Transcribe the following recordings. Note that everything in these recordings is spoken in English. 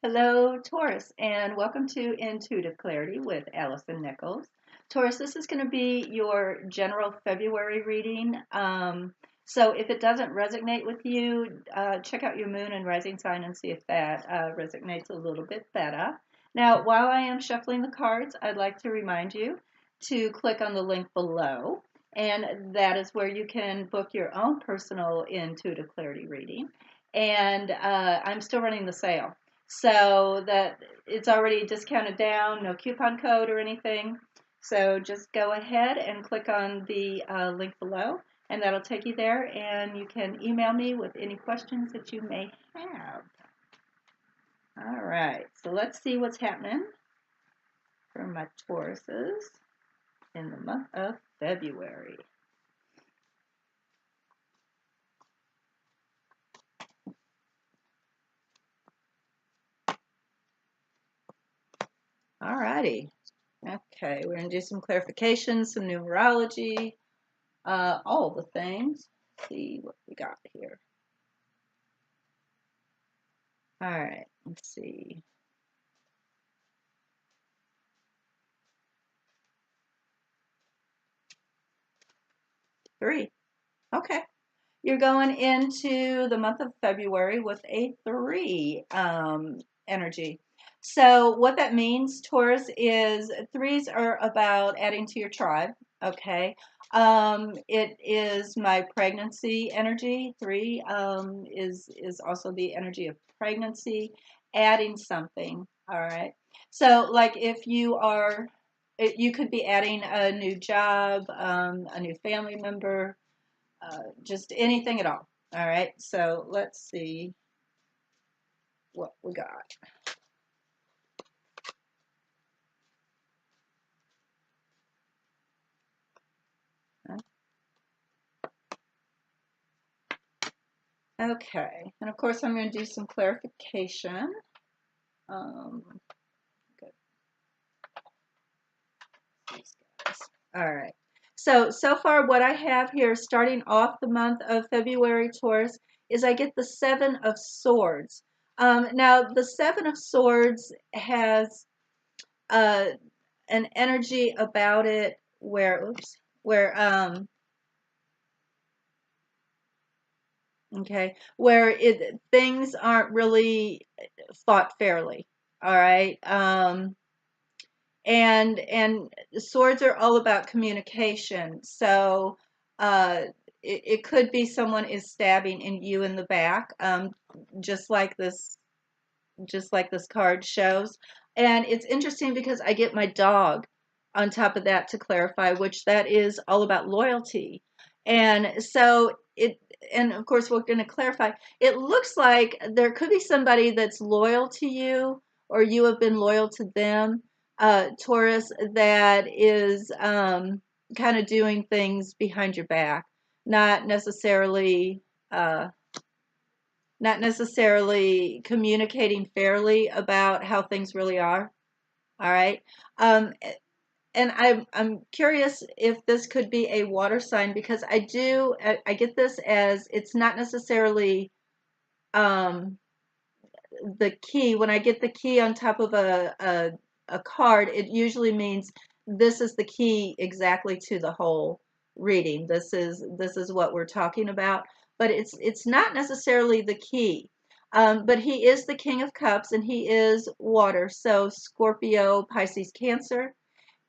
Hello, Taurus, and welcome to Intuitive Clarity with Allison Nichols. Taurus, this is going to be your general February reading. So if it doesn't resonate with you, check out your moon and rising sign and see if that resonates a little bit better. Now, while I am shuffling the cards, I'd like to remind you to click on the link below, and that is where you can book your own personal Intuitive Clarity reading. And I'm still running the sale. So that it's already discounted down, no coupon code or anything. So just go ahead and click on the link below, and that'll take you there, and you can email me with any questions that you may have. All right, so let's see what's happening for my Tauruses in the month of February. All righty. Okay, we're going to do some clarification, some numerology, all the things. Let's see what we got here. All right, let's see. Three. Okay. You're going into the month of February with a 3 energy. So what that means, Taurus, is 3s are about adding to your tribe. Okay. It is my pregnancy energy. 3 is also the energy of pregnancy, adding something. All right. So like if you are, you could be adding a new job, a new family member, just anything at all. All right, so let's see what we got. Okay, and of course I'm going to do some clarification. Good. All right. So far what I have here starting off the month of February, Taurus, is I get the 7 of Swords. Now the 7 of Swords has an energy about it where, okay, where things aren't really fought fairly. All right. And swords are all about communication. So it could be someone is stabbing you in the back, just like this card shows. And it's interesting because I get my dog on top of that to clarify, which that is all about loyalty. And so and of course we're going to clarify, it looks like there could be somebody that's loyal to you, or you have been loyal to them, Taurus, that is kind of doing things behind your back, not necessarily communicating fairly about how things really are. All right. Um, and I'm curious if this could be a water sign, because I get this as it's not necessarily um, the key. When I get the key on top of a card, it usually means this is the key exactly to the whole reading. This is what we're talking about, but it's not necessarily the key. But he is the King of Cups, and he is water, so Scorpio, Pisces, Cancer,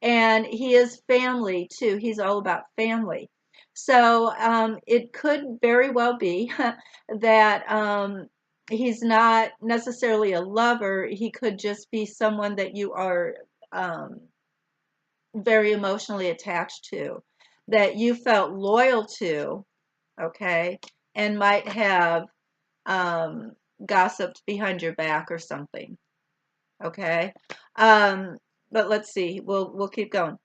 and he is family too. He's all about family. So it could very well be that he's not necessarily a lover. He could just be someone that you are very emotionally attached to, that you felt loyal to, okay, and might have gossiped behind your back or something, okay. But let's see, we'll keep going.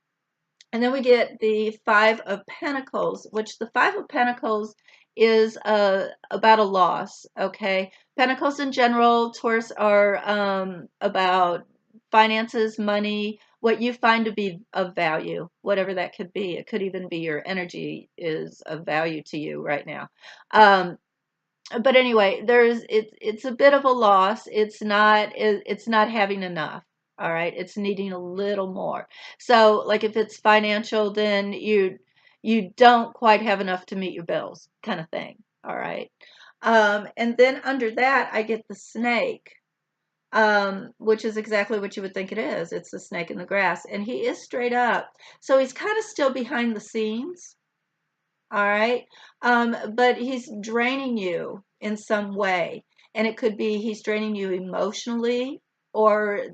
And then we get the 5 of Pentacles, which the 5 of Pentacles is about a loss, okay? Pentacles in general, Taurus, are about finances, money, what you find to be of value, whatever that could be. It could even be your energy is of value to you right now. But anyway, it's a bit of a loss. It's not having enough. All right, it's needing a little more. So like if it's financial, then you don't quite have enough to meet your bills, kind of thing. All right. And then under that, I get the snake, which is exactly what you would think it is. It's the snake in the grass, and he is straight up. So he's kind of still behind the scenes. All right. But he's draining you in some way. And it could be he's draining you emotionally, or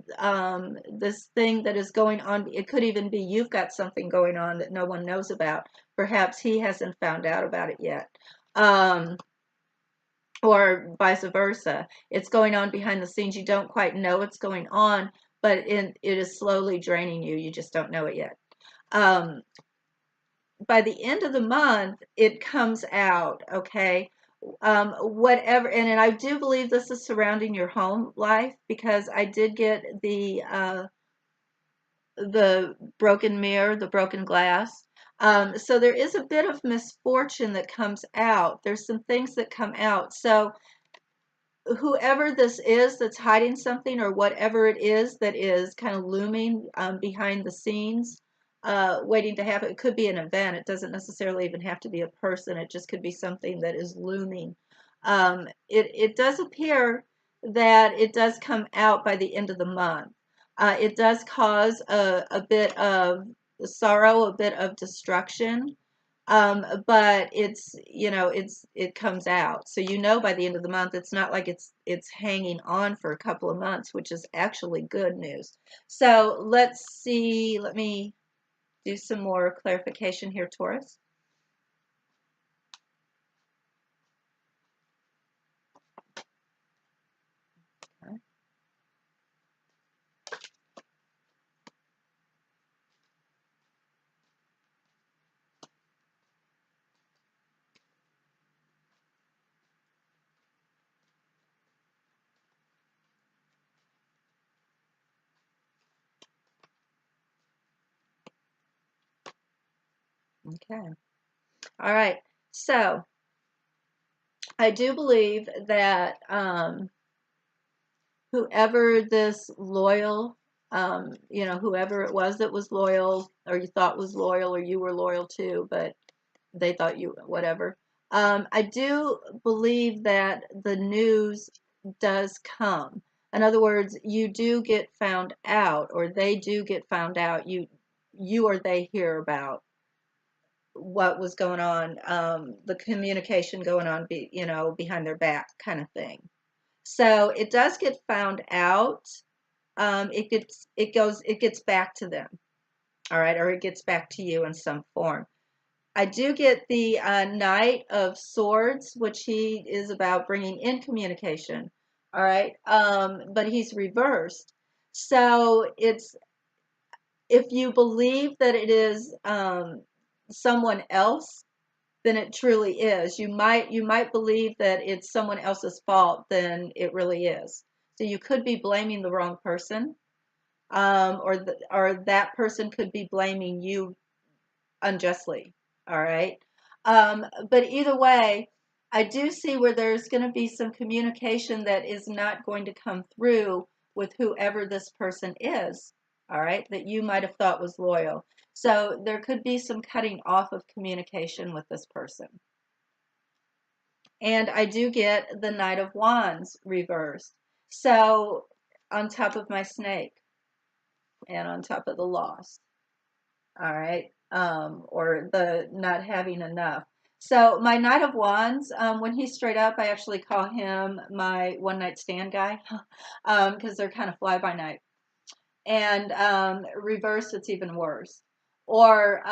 this thing that is going on. It could even be you've got something going on that no one knows about. Perhaps he hasn't found out about it yet. Or vice versa. It's going on behind the scenes. You don't quite know what's going on, but it is slowly draining you. You just don't know it yet. By the end of the month, it comes out, okay? Whatever, and I do believe this is surrounding your home life, because I did get the broken mirror, the broken glass. So there is a bit of misfortune that comes out. There's some things that come out. So whoever this is that's hiding something, or whatever it is that is kind of looming behind the scenes, waiting to happen. It could be an event. It doesn't necessarily even have to be a person. It just could be something that is looming. It does appear that it does come out by the end of the month. It does cause a bit of sorrow, a bit of destruction. But it comes out. So by the end of the month, it's not like it's hanging on for a couple of months, which is actually good news. So let's see, let me do some more clarification here, Taurus. Okay. All right. So I do believe that whoever this loyal, whoever it was that was loyal, or you thought was loyal, or you were loyal to, but they thought you, whatever. I do believe that the news does come. In other words, you do get found out, or they do get found out. You or they hear about what was going on, the communication going on, behind their back, kind of thing. So it does get found out. It gets back to them, all right, or it gets back to you in some form. I do get the Knight of Swords, which he is about bringing in communication, all right, but he's reversed. So if you believe that it is someone else, than it truly is. You might believe that it's someone else's fault than it really is. So you could be blaming the wrong person, or that person could be blaming you unjustly. All right. But either way, I do see where there's going to be some communication that is not going to come through with whoever this person is. All right, that you might have thought was loyal. So there could be some cutting off of communication with this person. And I do get the Knight of Wands reversed. So on top of my snake, and on top of the loss. All right. Or the not having enough. So my Knight of Wands, when he's straight up, I actually call him my one night stand guy, because they're kind of fly by night. And reverse, it's even worse. Or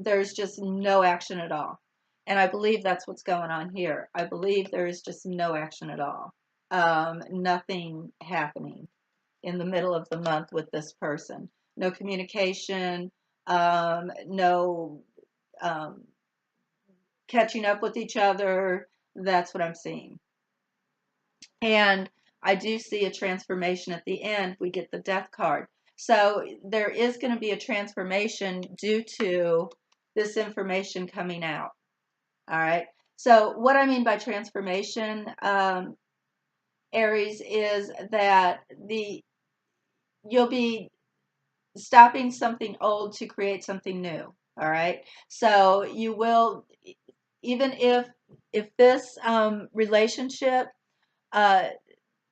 there's just no action at all. And I believe that's what's going on here. I believe there is just no action at all. Nothing happening in the middle of the month with this person. No communication, no catching up with each other. That's what I'm seeing. And I do see a transformation at the end. We get the Death card. So there is going to be a transformation due to this information coming out. All right. So what I mean by transformation, Aries, is that you'll be stopping something old to create something new. All right. So you will, even if this relationship uh,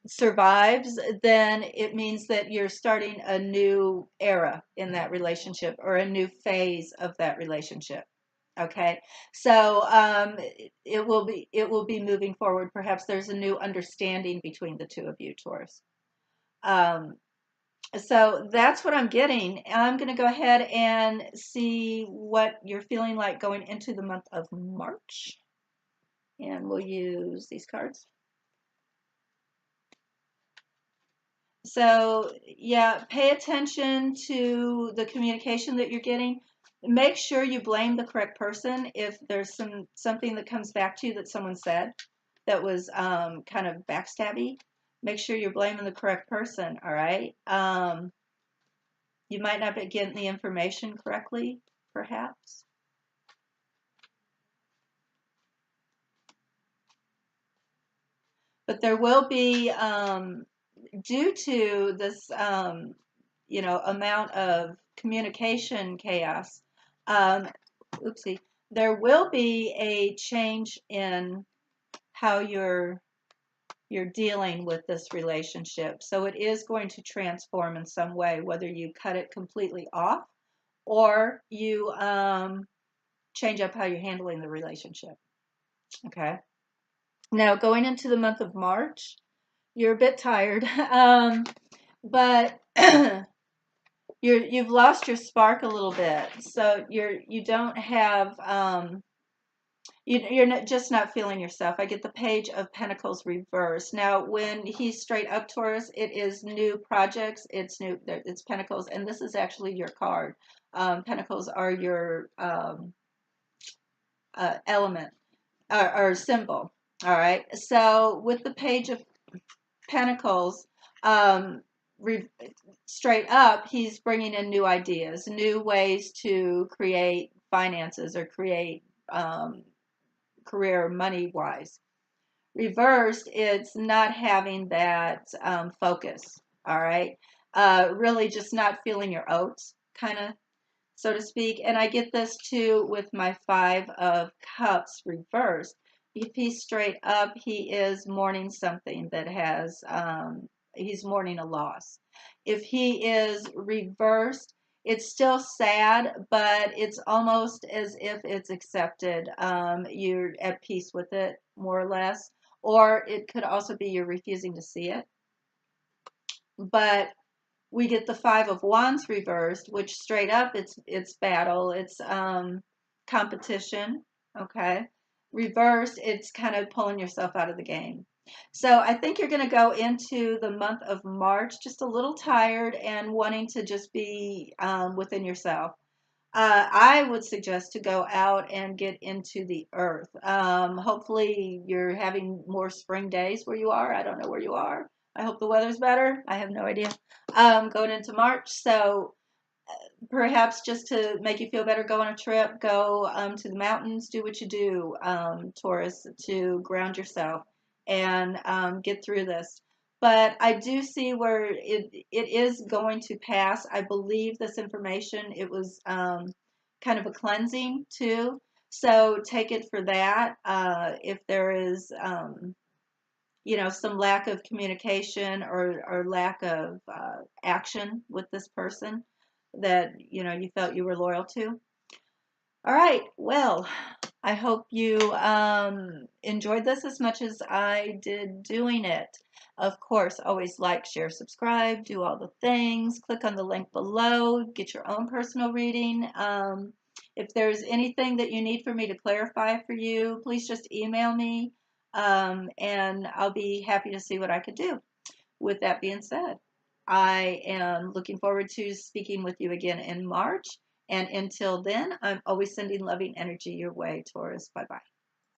survives, then it means that you're starting a new era in that relationship or a new phase of that relationship. Okay, so it will be moving forward. Perhaps there's a new understanding between the two of you, Taurus. Um, so that's what I'm getting. I'm going to go ahead and see what you're feeling like going into the month of March, and we'll use these cards. So yeah, pay attention to the communication that you're getting. Make sure you blame the correct person if there's something that comes back to you that someone said that was kind of backstabby. Make sure you're blaming the correct person. All right. You might not be getting the information correctly, perhaps. But there will be, due to this, amount of communication chaos, um, oopsie, there will be a change in how you're dealing with this relationship. So it is going to transform in some way, whether you cut it completely off or you change up how you're handling the relationship. Okay. Now, going into the month of March, you're a bit tired, but you've lost your spark a little bit. So you don't have you're not, just not feeling yourself. I get the Page of Pentacles reversed. Now, when he's straight up Taurus, it is new projects. It's Pentacles, and this is actually your card. Pentacles are your element or symbol. All right. So with the Page of Pentacles, um, re- straight up, he's bringing in new ideas, new ways to create finances or create career money wise. Reversed, it's not having that focus. All right. Really just not feeling your oats, kind of, so to speak. And I get this too with my Five of Cups reversed. If he's straight up, he is mourning something that he's mourning a loss. If he is reversed, it's still sad, but it's almost as if it's accepted. You're at peace with it, more or less. Or it could also be you're refusing to see it. But we get the Five of Wands reversed, which straight up it's battle, it's competition. Okay. Reversed, it's kind of pulling yourself out of the game. So I think you're going to go into the month of March just a little tired and wanting to just be within yourself. I would suggest to go out and get into the earth. Hopefully you're having more spring days where you are. I don't know where you are. I hope the weather's better. I have no idea. Going into March, so perhaps just to make you feel better, go on a trip, go to the mountains, do what you do, Taurus, to ground yourself and get through this. But I do see where it is going to pass. I believe this information, it was kind of a cleansing too. So take it for that. If there is, some lack of communication or lack of action with this person that, you felt you were loyal to. All right. Well, I hope you enjoyed this as much as I did doing it. Of course, always like, share, subscribe, do all the things. Click on the link below. Get your own personal reading. If there's anything that you need for me to clarify for you, please just email me, and I'll be happy to see what I could do. With that being said, I am looking forward to speaking with you again in March. And until then, I'm always sending loving energy your way, Taurus. Bye-bye.